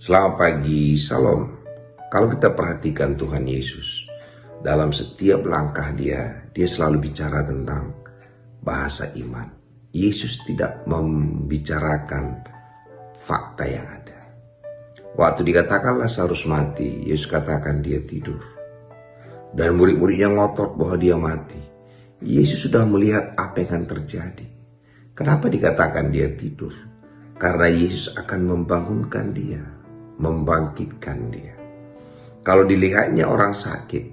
Selamat pagi, salam. Kalau kita perhatikan Tuhan Yesus, dalam setiap langkah dia selalu bicara tentang bahasa iman. Yesus tidak membicarakan fakta yang ada. Waktu dikatakan Lazarus mati, Yesus katakan dia tidur. Dan murid-muridnya ngotot bahwa dia mati. Yesus sudah melihat apa yang akan terjadi. Kenapa dikatakan dia tidur? Karena Yesus akan membangunkan dia, membangkitkan dia. Kalau dilihatnya orang sakit,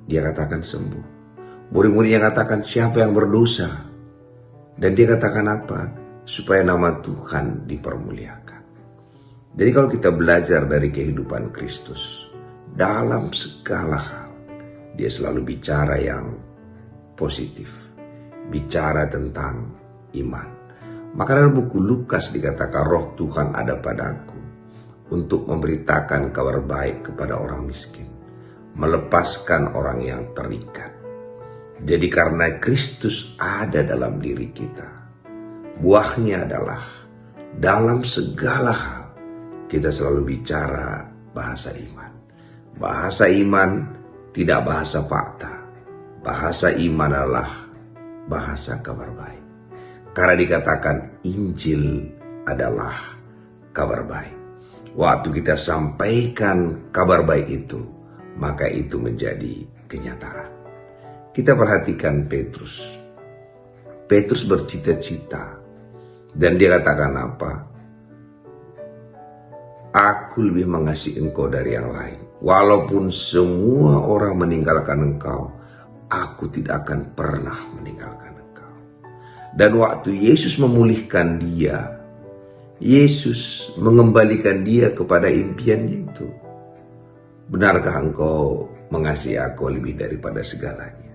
dia katakan sembuh. Murid-muridnya katakan siapa yang berdosa? Dan dia katakan apa? Supaya nama Tuhan dipermuliakan. Jadi kalau kita belajar dari kehidupan Kristus, dalam segala hal, dia selalu bicara yang positif. Bicara tentang iman. Maka dalam buku Lukas dikatakan Roh Tuhan ada padaku untuk memberitakan kabar baik kepada orang miskin, melepaskan orang yang terikat. Jadi karena Kristus ada dalam diri kita, buahnya adalah dalam segala hal kita selalu bicara bahasa iman. Bahasa iman tidak bahasa fakta. Bahasa iman adalah bahasa kabar baik. Karena dikatakan Injil adalah kabar baik. Waktu kita sampaikan kabar baik itu, maka itu menjadi kenyataan. Kita perhatikan Petrus. Petrus bercita-cita. Dan dia katakan apa? Aku lebih mengasihi engkau dari yang lain. Walaupun semua orang meninggalkan engkau, aku tidak akan pernah meninggalkan engkau. Dan waktu Yesus memulihkan dia, Yesus mengembalikan dia kepada impiannya itu. Benarkah engkau mengasihi aku lebih daripada segalanya?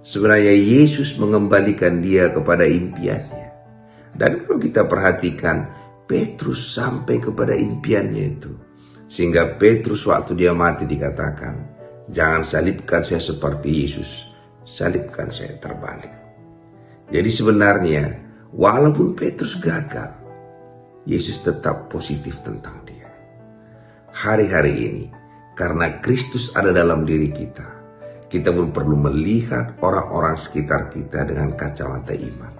Sebenarnya Yesus mengembalikan dia kepada impiannya. Dan kalau kita perhatikan, Petrus sampai kepada impiannya itu. Sehingga Petrus waktu dia mati dikatakan, jangan salibkan saya seperti Yesus, salibkan saya terbalik. Jadi sebenarnya walaupun Petrus gagal, Yesus tetap positif tentang dia. Hari-hari ini, karena Kristus ada dalam diri kita, kita pun perlu melihat orang-orang sekitar kita dengan kacamata iman.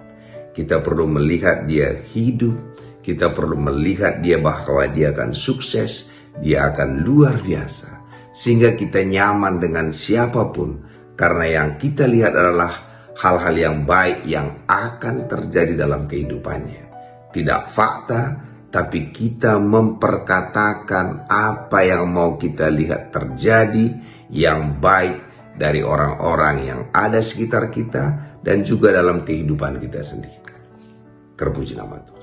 Kita perlu melihat dia hidup, kita perlu melihat dia bahwa dia akan sukses, dia akan luar biasa. Sehingga kita nyaman dengan siapapun, karena yang kita lihat adalah hal-hal yang baik yang akan terjadi dalam kehidupannya. Tidak fakta, tapi kita memperkatakan apa yang mau kita lihat terjadi yang baik dari orang-orang yang ada sekitar kita dan juga dalam kehidupan kita sendiri. Terpuji nama Tuhan.